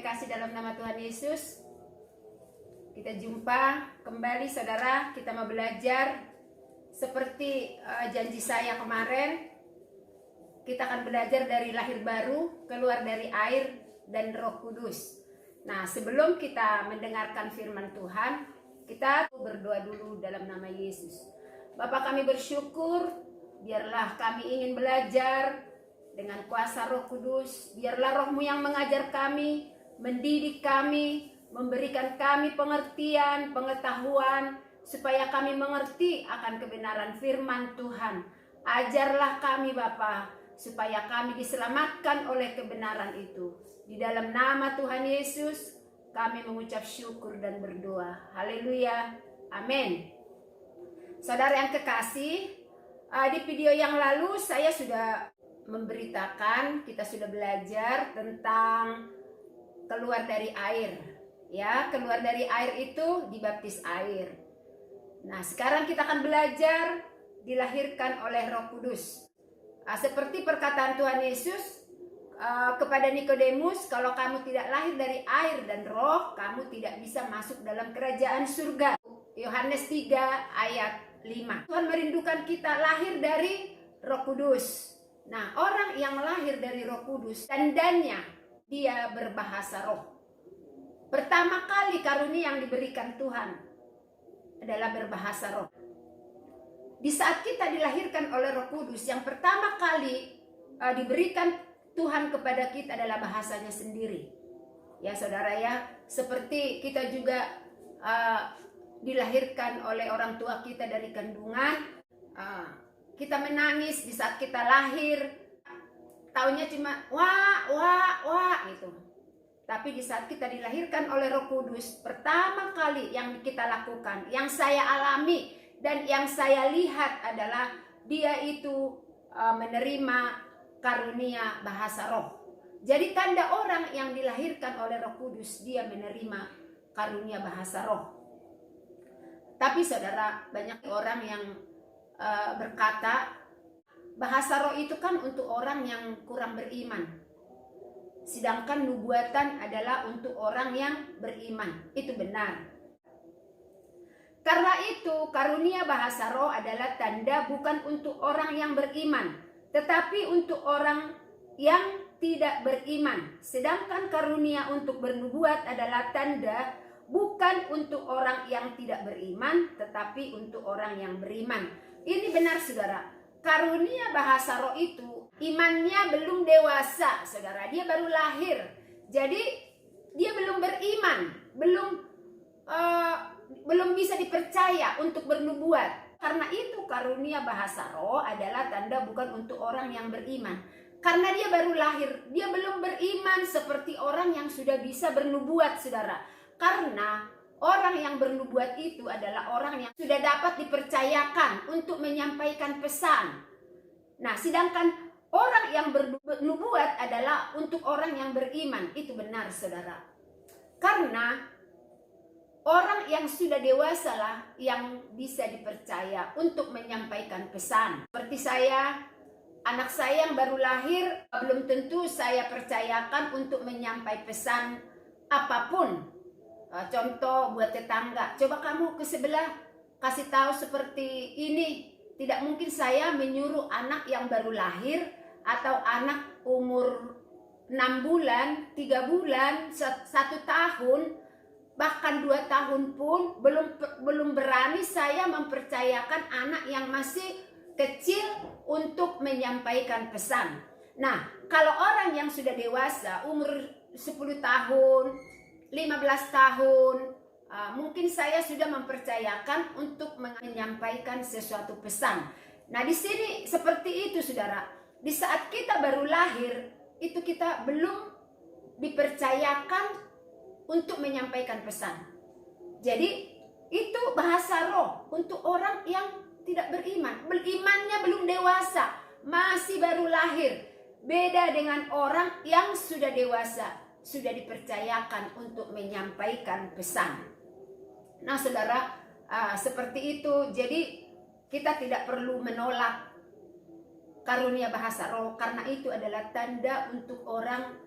kekasih dalam nama Tuhan Yesus, kita jumpa kembali saudara. Kita mau belajar seperti janji saya kemarin. Kita akan belajar dari lahir baru, keluar dari air dan Roh Kudus. Nah, sebelum kita mendengarkan firman Tuhan, kita berdoa dulu dalam nama Yesus. Bapa, kami bersyukur, biarlah kami ingin belajar dengan kuasa Roh Kudus. Biarlah Roh-Mu yang mengajar kami, mendidik kami, memberikan kami pengertian, pengetahuan, supaya kami mengerti akan kebenaran firman Tuhan. Ajarlah kami Bapa, supaya kami diselamatkan oleh kebenaran itu. Di dalam nama Tuhan Yesus, kami mengucap syukur dan berdoa. Haleluya. Amin. Saudara yang kekasih, di video yang lalu saya sudah memberitakan, kita sudah belajar tentang keluar dari air. Ya, keluar dari air itu dibaptis air. Nah, sekarang kita akan belajar dilahirkan oleh Roh Kudus. Seperti perkataan Tuhan Yesus kepada Nikodemus, kalau kamu tidak lahir dari air dan roh, kamu tidak bisa masuk dalam kerajaan surga. Yohanes 3 ayat 5. Tuhan merindukan kita lahir dari Roh Kudus. Nah, orang yang lahir dari Roh Kudus, tandanya dia berbahasa roh. Pertama kali karunia yang diberikan Tuhan adalah berbahasa roh. Di saat kita dilahirkan oleh Roh Kudus, yang pertama kali diberikan Tuhan kepada kita adalah bahasanya sendiri. Ya saudara ya, seperti kita juga dilahirkan oleh orang tua kita dari kandungan. Kita menangis di saat kita lahir, taunya cuma wah wah wah gitu. Tapi di saat kita dilahirkan oleh Roh Kudus, pertama kali yang kita lakukan, yang saya alami dan yang saya lihat adalah dia itu menerima karunia bahasa roh. Jadi tanda orang yang dilahirkan oleh Roh Kudus, dia menerima karunia bahasa roh. Tapi saudara, banyak orang yang berkata bahasa roh itu kan untuk orang yang kurang beriman, sedangkan nubuatan adalah untuk orang yang beriman. Itu benar. Karena itu karunia bahasa roh adalah tanda bukan untuk orang yang beriman, tetapi untuk orang yang tidak beriman. Sedangkan karunia untuk bernubuat adalah tanda bukan untuk orang yang tidak beriman, tetapi untuk orang yang beriman. Ini benar saudara, karunia bahasa roh itu imannya belum dewasa saudara, dia baru lahir. Jadi dia belum beriman, belum bisa dipercaya untuk bernubuat. Karena itu karunia bahasa roh adalah tanda bukan untuk orang yang beriman. Karena dia baru lahir, dia belum beriman seperti orang yang sudah bisa bernubuat saudara. Karena orang yang bernubuat itu adalah orang yang sudah dapat dipercayakan untuk menyampaikan pesan. Nah, sedangkan orang yang bernubuat adalah untuk orang yang beriman. Itu benar saudara. Karena orang yang sudah dewasa lah yang bisa dipercaya untuk menyampaikan pesan. Seperti saya, anak saya yang baru lahir, belum tentu saya percayakan untuk menyampaikan pesan apapun. Contoh buat tetangga, coba kamu ke sebelah kasih tahu seperti ini. Tidak mungkin saya menyuruh anak yang baru lahir atau anak umur 6 bulan, 3 bulan, 1 tahun, bahkan 2 tahun pun belum berani saya mempercayakan anak yang masih kecil untuk menyampaikan pesan. Nah, kalau orang yang sudah dewasa, umur 10 tahun, 15 tahun, mungkin saya sudah mempercayakan untuk menyampaikan sesuatu pesan. Nah, di sini seperti itu saudara. Di saat kita baru lahir, itu kita belum dipercayakan untuk menyampaikan pesan. Jadi itu bahasa roh untuk orang yang tidak beriman. Berimannya belum dewasa, masih baru lahir. Beda dengan orang yang sudah dewasa, sudah dipercayakan untuk menyampaikan pesan. Nah saudara, seperti itu. Jadi kita tidak perlu menolak karunia bahasa roh, karena itu adalah tanda untuk orang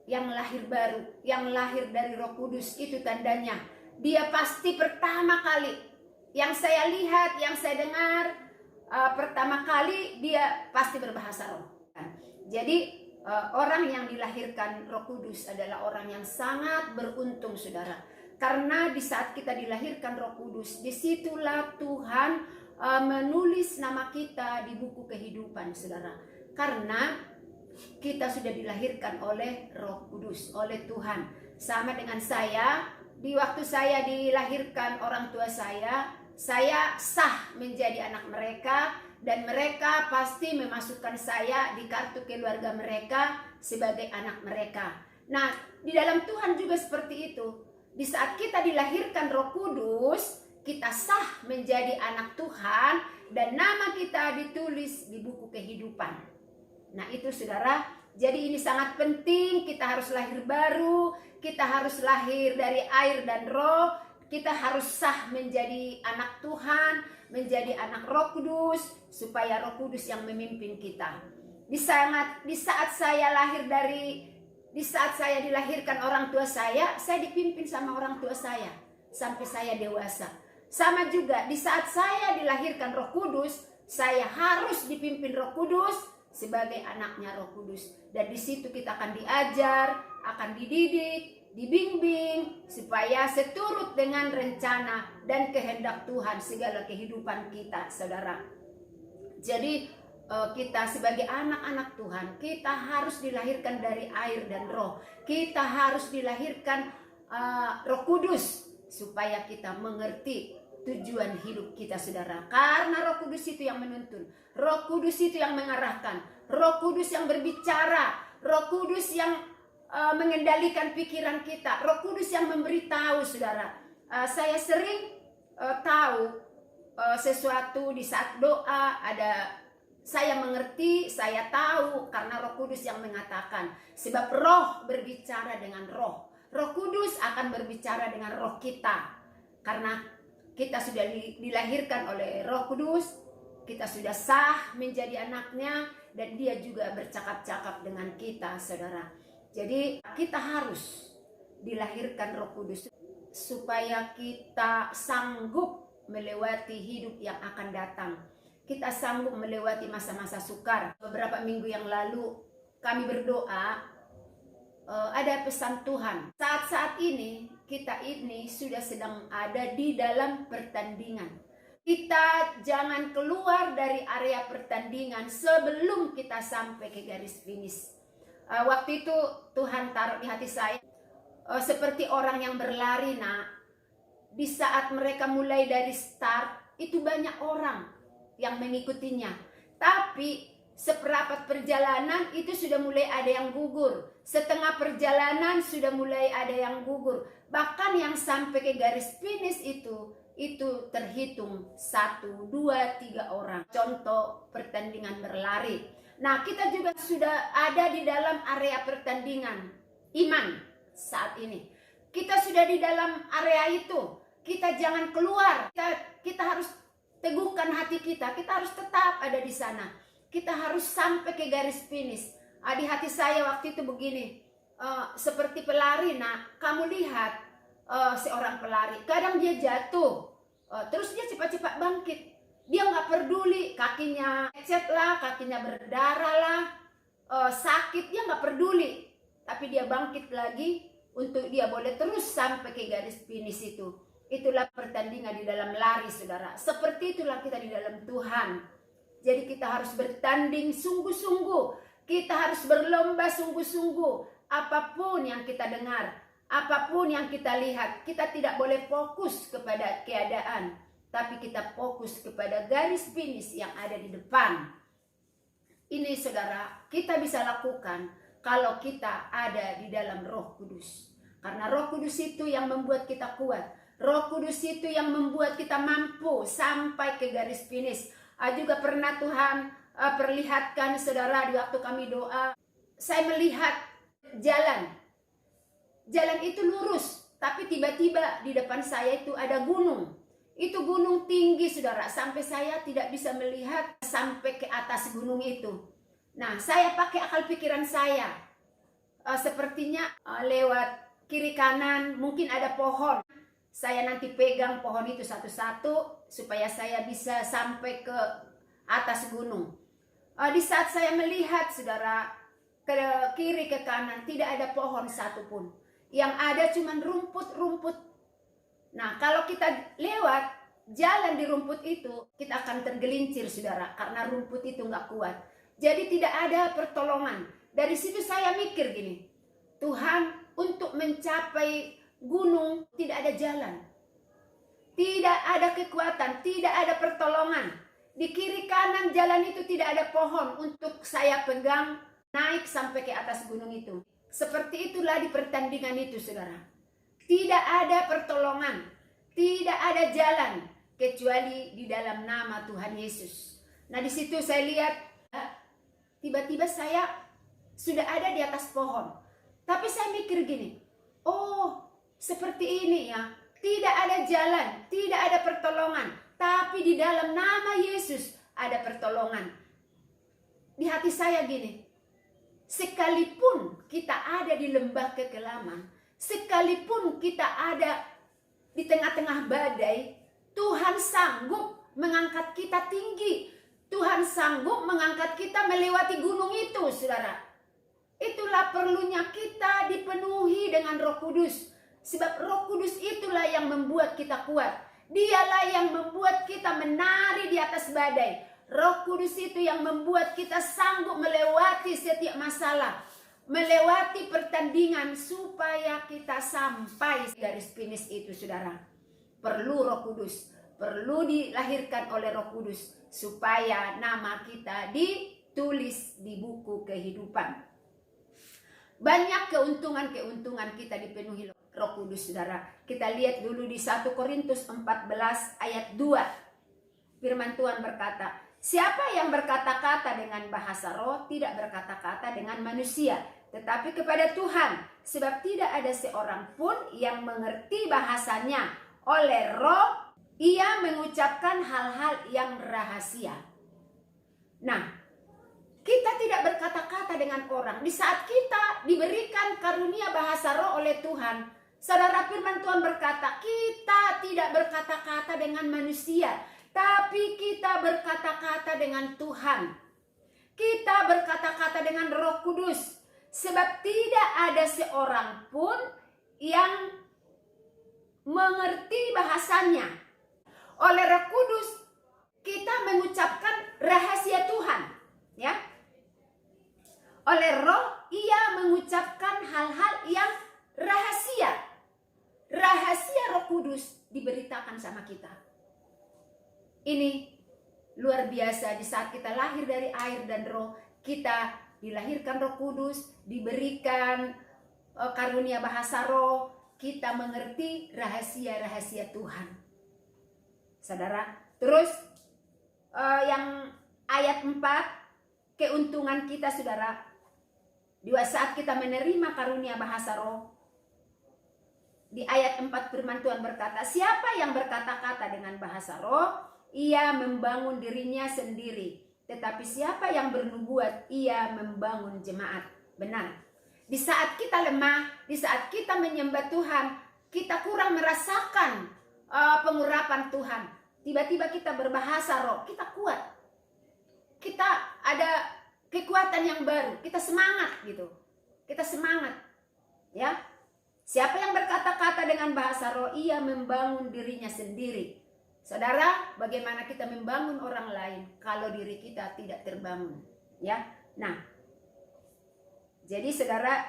yang lahir baru, yang lahir dari Roh Kudus, itu tandanya dia pasti pertama kali yang saya lihat, yang saya dengar, pertama kali dia pasti berbahasa roh. Jadi orang yang dilahirkan Roh Kudus adalah orang yang sangat beruntung, saudara. Karena di saat kita dilahirkan Roh Kudus, disitulah Tuhan menulis nama kita di buku kehidupan, saudara. Karena kita sudah dilahirkan oleh Roh Kudus, oleh Tuhan. Sama dengan saya, di waktu saya dilahirkan orang tua saya sah menjadi anak mereka, dan mereka pasti memasukkan saya di kartu keluarga mereka sebagai anak mereka. Nah, di dalam Tuhan juga seperti itu. Di saat kita dilahirkan Roh Kudus, kita sah menjadi anak Tuhan dan nama kita ditulis di buku kehidupan. Nah itu, saudara, jadi ini sangat penting. Kita harus lahir baru, kita harus lahir dari air dan roh, kita harus sah menjadi anak Tuhan, menjadi anak Roh Kudus, supaya Roh Kudus yang memimpin kita. Di saat saya dilahirkan orang tua saya dipimpin sama orang tua saya sampai saya dewasa. Sama juga di saat saya dilahirkan Roh Kudus, saya harus dipimpin Roh Kudus sebagai anaknya Roh Kudus. Dan di situ kita akan diajar, akan dididik, dibimbing supaya seturut dengan rencana dan kehendak Tuhan segala kehidupan kita, saudara. Jadi kita sebagai anak-anak Tuhan, kita harus dilahirkan dari air dan roh. Kita harus dilahirkan Roh Kudus supaya kita mengerti tujuan hidup kita, saudara. Karena Roh Kudus itu yang menuntun, Roh Kudus itu yang mengarahkan, Roh Kudus yang berbicara, Roh Kudus yang mengendalikan pikiran kita, Roh Kudus yang memberitahu, saudara. Saya sering tahu sesuatu di saat doa, saya mengerti, saya tahu karena Roh Kudus yang mengatakan. Sebab roh berbicara dengan roh, Roh Kudus akan berbicara dengan roh kita. Karena kita sudah dilahirkan oleh Roh Kudus, kita sudah sah menjadi anaknya, dan dia juga bercakap-cakap dengan kita, saudara. Jadi kita harus dilahirkan Roh Kudus supaya kita sanggup melewati hidup yang akan datang. Kita sanggup melewati masa-masa sukar. Beberapa minggu yang lalu kami berdoa, ada pesan Tuhan. Saat-saat ini kita ini sudah sedang ada di dalam pertandingan. Kita jangan keluar dari area pertandingan sebelum kita sampai ke garis finish. Waktu itu Tuhan taruh di hati saya, seperti orang yang berlari, nak. Di saat mereka mulai dari start, itu banyak orang yang mengikutinya. Tapi seperapat perjalanan itu sudah mulai ada yang gugur. Setengah perjalanan sudah mulai ada yang gugur. Bahkan yang sampai ke garis finish itu terhitung 1, 2, 3 orang. Contoh pertandingan berlari. Nah, kita juga sudah ada di dalam area pertandingan iman saat ini. Kita sudah di dalam area itu. Kita jangan keluar. Kita harus teguhkan hati kita. Kita harus tetap ada di sana. Kita harus sampai ke garis finish. Di hati saya waktu itu begini, seperti pelari, nah, kamu lihat seorang pelari, kadang dia jatuh, terus dia cepat-cepat bangkit. Dia nggak peduli kakinya lecet lah, kakinya berdarah lah, sakit, dia nggak peduli. Tapi dia bangkit lagi untuk dia boleh terus sampai ke garis finish itu. Itulah pertandingan di dalam lari, saudara. Seperti itulah kita di dalam Tuhan. Jadi kita harus bertanding sungguh-sungguh. Kita harus berlomba sungguh-sungguh. Apapun yang kita dengar, apapun yang kita lihat, kita tidak boleh fokus kepada keadaan, tapi kita fokus kepada garis finish yang ada di depan. Ini, saudara, kita bisa lakukan kalau kita ada di dalam Roh Kudus. Karena Roh Kudus itu yang membuat kita kuat. Roh Kudus itu yang membuat kita mampu sampai ke garis finish. Juga pernah Tuhan perlihatkan, saudara, di waktu kami doa, saya melihat jalan itu lurus, tapi tiba-tiba di depan saya itu ada gunung. Itu gunung tinggi, saudara, sampai saya tidak bisa melihat sampai ke atas gunung itu. Nah, saya pakai akal pikiran saya, sepertinya lewat kiri kanan, mungkin ada pohon. Saya nanti pegang pohon itu satu-satu supaya saya bisa sampai ke atas gunung. Di saat saya melihat, saudara, ke kiri ke kanan tidak ada pohon satupun. Yang ada cuma rumput-rumput. Nah, kalau kita lewat jalan di rumput itu, kita akan tergelincir, saudara, karena rumput itu nggak kuat. Jadi tidak ada pertolongan. Dari situ saya mikir gini, Tuhan, untuk mencapai gunung tidak ada jalan, tidak ada kekuatan, tidak ada pertolongan. Di kiri kanan jalan itu tidak ada pohon untuk saya pegang naik sampai ke atas gunung itu. Seperti itulah di pertandingan itu, saudara. Tidak ada pertolongan, tidak ada jalan kecuali di dalam nama Tuhan Yesus. Nah, di situ saya lihat tiba-tiba saya sudah ada di atas pohon. Tapi saya mikir gini, oh, seperti ini ya. Tidak ada jalan, tidak ada pertolongan, tapi di dalam nama Yesus ada pertolongan. Di hati saya gini, sekalipun kita ada di lembah kekelaman, sekalipun kita ada di tengah-tengah badai, Tuhan sanggup mengangkat kita tinggi. Tuhan sanggup mengangkat kita melewati gunung itu, saudara. Itulah perlunya kita dipenuhi dengan Roh Kudus. Sebab Roh Kudus itulah yang membuat kita kuat. Dialah yang membuat kita menari di atas badai. Roh Kudus itu yang membuat kita sanggup melewati setiap masalah, melewati pertandingan supaya kita sampai garis finish itu, saudara. Perlu Roh Kudus, perlu dilahirkan oleh Roh Kudus supaya nama kita ditulis di buku kehidupan. Banyak keuntungan-keuntungan kita dipenuhi Roh Kudus, saudara. Kita lihat dulu di 1 Korintus 14 ayat 2. Firman Tuhan berkata, siapa yang berkata-kata dengan bahasa roh tidak berkata-kata dengan manusia, tetapi kepada Tuhan. Sebab tidak ada seorang pun yang mengerti bahasanya. Oleh roh, ia mengucapkan hal-hal yang rahasia. Nah, kita tidak berkata-kata dengan orang. Di saat kita diberikan karunia bahasa roh oleh Tuhan, saudara, firman Tuhan berkata, kita tidak berkata-kata dengan manusia, tapi kita berkata-kata dengan Tuhan. Kita berkata-kata dengan Roh Kudus. Sebab tidak ada seorang pun yang mengerti bahasanya. Oleh Roh Kudus, kita mengucapkan rahasia Tuhan. Ya. Oleh roh, ia mengucapkan hal-hal yang rahasia. Rahasia Roh Kudus diberitakan sama kita. Ini luar biasa. Di saat kita lahir dari air dan roh, kita dilahirkan Roh Kudus, diberikan karunia bahasa roh, kita mengerti rahasia-rahasia Tuhan. Saudara, terus yang ayat 4, keuntungan kita, saudara. Di saat kita menerima karunia bahasa roh, di ayat 4 firman Tuhan berkata, siapa yang berkata-kata dengan bahasa roh, ia membangun dirinya sendiri. Tetapi siapa yang bernubuat, ia membangun jemaat. Benar. Di saat kita lemah, di saat kita menyembah Tuhan, kita kurang merasakan pengurapan Tuhan. Tiba-tiba kita berbahasa roh, kita kuat. Kita ada kekuatan yang baru, kita semangat gitu. Kita semangat. Ya. Siapa yang berkata-kata dengan bahasa roh, ia membangun dirinya sendiri. Saudara, bagaimana kita membangun orang lain kalau diri kita tidak terbangun? Ya. Nah. Jadi saudara,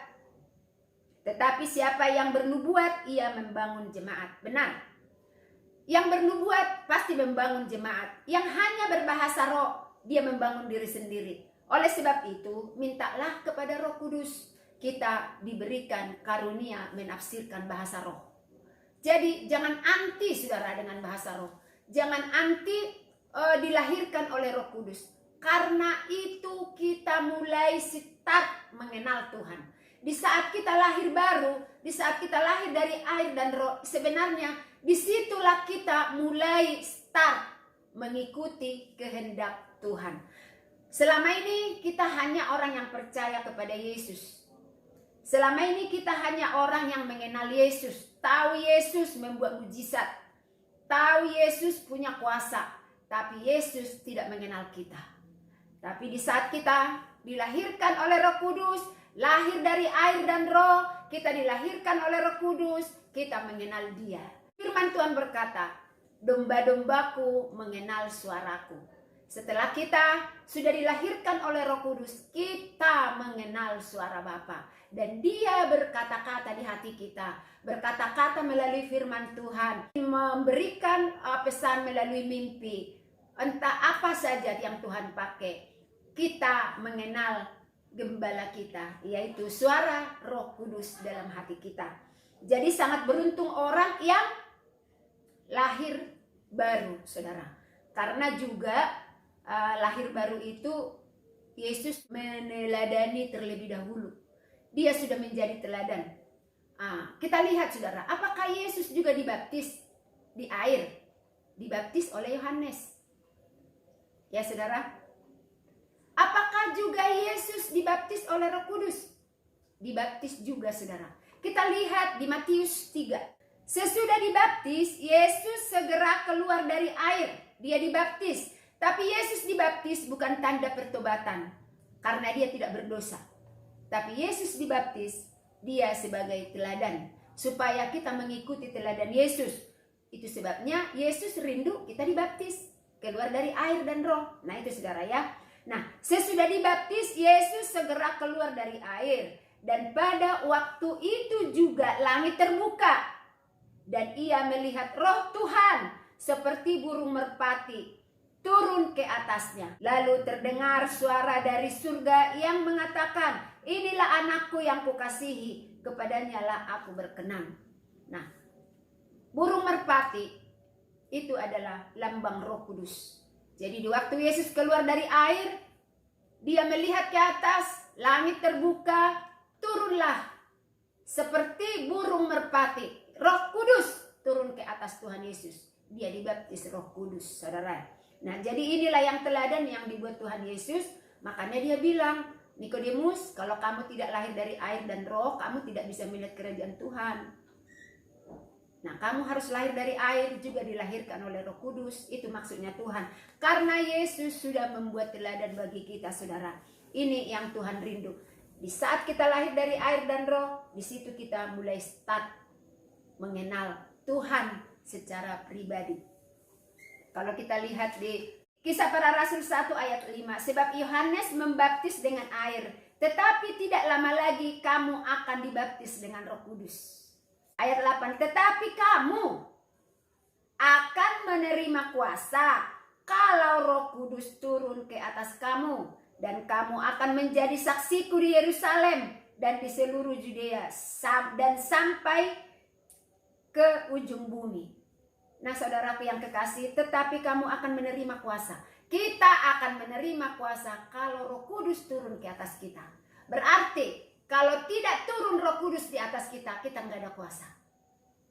tetapi siapa yang bernubuat, ia membangun jemaat. Benar. Yang bernubuat pasti membangun jemaat. Yang hanya berbahasa roh, dia membangun diri sendiri. Oleh sebab itu, mintalah kepada Roh Kudus. Kita diberikan karunia menafsirkan bahasa roh. Jadi jangan anti, saudara, dengan bahasa roh. Jangan anti dilahirkan oleh Roh Kudus. Karena itu kita mulai start mengenal Tuhan. Di saat kita lahir baru, di saat kita lahir dari air dan roh, sebenarnya disitulah kita mulai start mengikuti kehendak Tuhan. Selama ini kita hanya orang yang percaya kepada Yesus. Selama ini kita hanya orang yang mengenal Yesus, tahu Yesus membuat mujizat, tahu Yesus punya kuasa, tapi Yesus tidak mengenal kita. Tapi di saat kita dilahirkan oleh Roh Kudus, lahir dari air dan roh, kita dilahirkan oleh Roh Kudus, kita mengenal Dia. Firman Tuhan berkata, domba-dombaku mengenal suaraku. Setelah kita sudah dilahirkan oleh Roh Kudus, kita mengenal suara Bapa. Dan Dia berkata-kata di hati kita, berkata-kata melalui firman Tuhan, memberikan pesan melalui mimpi. Entah apa saja yang Tuhan pakai, kita mengenal gembala kita, yaitu suara Roh Kudus dalam hati kita. Jadi sangat beruntung orang yang lahir baru, saudara. Karena juga lahir baru itu Yesus meneladani terlebih dahulu. Dia sudah menjadi teladan. Kita lihat, saudara, apakah Yesus juga dibaptis di air? Dibaptis oleh Yohanes. Ya, saudara. Apakah juga Yesus dibaptis oleh Roh Kudus? Dibaptis juga, saudara. Kita lihat di Matius 3. Sesudah dibaptis, Yesus segera keluar dari air. Dia dibaptis. Tapi Yesus dibaptis bukan tanda pertobatan, karena Dia tidak berdosa. Tapi Yesus dibaptis, Dia sebagai teladan, supaya kita mengikuti teladan Yesus. Itu sebabnya Yesus rindu kita dibaptis, keluar dari air dan roh. Nah itu, saudara, ya. Nah, sesudah dibaptis, Yesus segera keluar dari air. Dan pada waktu itu juga langit terbuka. Dan Ia melihat Roh Tuhan seperti burung merpati turun ke atasnya. Lalu terdengar suara dari surga yang mengatakan, inilah anakku yang kukasihi, kepadanya lah aku berkenan. Nah, burung merpati itu adalah lambang Roh Kudus. Jadi di waktu Yesus keluar dari air, Dia melihat ke atas, langit terbuka, turunlah seperti burung merpati. Roh Kudus turun ke atas Tuhan Yesus. Dia dibaptis Roh Kudus, saudara. Nah, jadi inilah yang teladan yang dibuat Tuhan Yesus. Makanya Dia bilang, Nikodemus, kalau kamu tidak lahir dari air dan roh, kamu tidak bisa melihat kerajaan Tuhan. Nah, kamu harus lahir dari air, juga dilahirkan oleh Roh Kudus. Itu maksudnya Tuhan. Karena Yesus sudah membuat teladan bagi kita, saudara. Ini yang Tuhan rindu. Di saat kita lahir dari air dan roh, di situ kita mulai start mengenal Tuhan secara pribadi. Kalau kita lihat di Kisah Para Rasul 1 ayat 5. Sebab Yohanes membaptis dengan air, tetapi tidak lama lagi kamu akan dibaptis dengan Roh Kudus. Ayat 8. Tetapi kamu akan menerima kuasa kalau Roh Kudus turun ke atas kamu. Dan kamu akan menjadi saksiku di Yerusalem dan di seluruh Judea dan sampai ke ujung bumi. Nah, saudaraku yang kekasih, tetapi kamu akan menerima kuasa. Kita akan menerima kuasa kalau Roh Kudus turun ke atas kita. Berarti kalau tidak turun Roh Kudus di atas kita, kita nggak ada kuasa.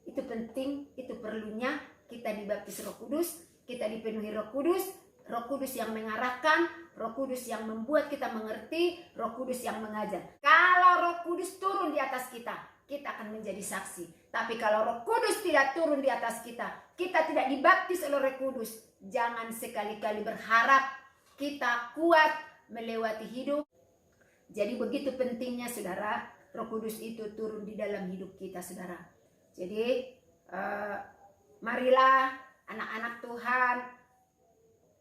Itu penting, itu perlunya kita dibaptis Roh Kudus, kita dipenuhi Roh Kudus. Roh Kudus yang mengarahkan, Roh Kudus yang membuat kita mengerti, Roh Kudus yang mengajar. Kalau Roh Kudus turun di atas kita, kita akan menjadi saksi. Tapi kalau Roh Kudus tidak turun di atas kita tidak dibaptis oleh Roh Kudus, jangan sekali-kali berharap kita kuat melewati hidup. Jadi begitu pentingnya, saudara, Roh Kudus itu turun di dalam hidup kita, saudara. Jadi marilah anak-anak Tuhan,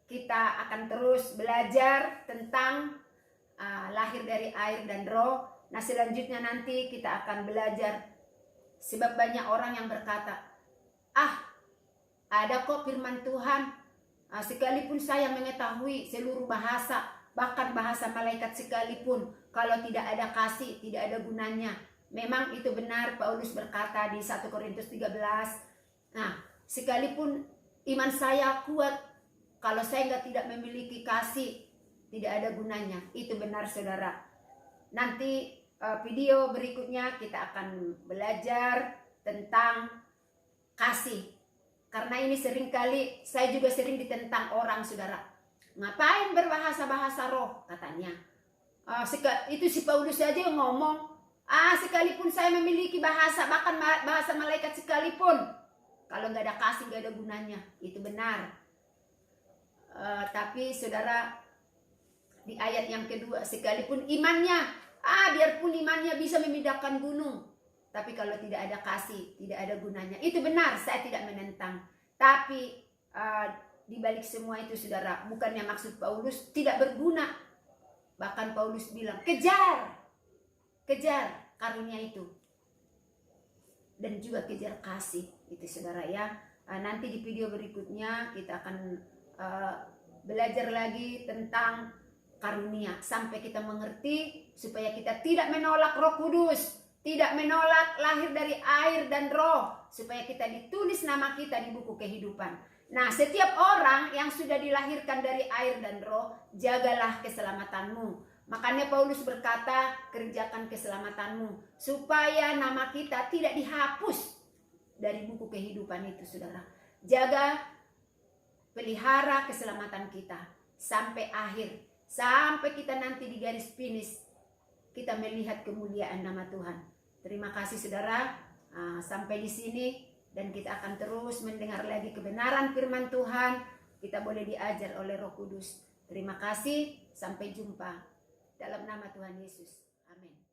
kita akan terus belajar tentang lahir dari air dan roh. Nah, selanjutnya nanti kita akan belajar, sebab banyak orang yang berkata, ada kok firman Tuhan, sekalipun saya mengetahui seluruh bahasa, bahkan bahasa malaikat sekalipun, kalau tidak ada kasih, tidak ada gunanya. Memang itu benar, Paulus berkata di 1 Korintus 13. Nah, sekalipun iman saya kuat, kalau saya tidak memiliki kasih, tidak ada gunanya. Itu benar, saudara. Nanti video berikutnya kita akan belajar tentang kasih. Karena ini seringkali saya juga sering ditentang orang, saudara. Ngapain berbahasa-bahasa roh, katanya. Itu si Paulus saja yang ngomong. Sekalipun saya memiliki bahasa, bahkan bahasa malaikat sekalipun, kalau nggak ada kasih nggak ada gunanya. Itu benar. Tapi saudara, di ayat yang kedua, sekalipun imannya, biarpun imannya bisa memindahkan gunung, tapi kalau tidak ada kasih, tidak ada gunanya. Itu benar, saya tidak menentang. Tapi di balik semua itu saudara, bukannya maksud Paulus tidak berguna. Bahkan Paulus bilang, kejar karunia itu. Dan juga kejar kasih. Itu saudara ya. Nanti di video berikutnya kita akan belajar lagi tentang karunia. Sampai kita mengerti supaya kita tidak menolak Roh Kudus. Tidak menolak lahir dari air dan roh. Supaya kita ditulis nama kita di buku kehidupan. Nah, setiap orang yang sudah dilahirkan dari air dan roh, jagalah keselamatanmu. Makanya Paulus berkata, kerjakan keselamatanmu. Supaya nama kita tidak dihapus dari buku kehidupan itu, saudara. Jaga, pelihara keselamatan kita. Sampai akhir. Sampai kita nanti di garis finish. Kita melihat kemuliaan nama Tuhan. Terima kasih, saudara. Sampai di sini. Dan kita akan terus mendengar lagi kebenaran firman Tuhan. Kita boleh diajar oleh Roh Kudus. Terima kasih. Sampai jumpa. Dalam nama Tuhan Yesus. Amin.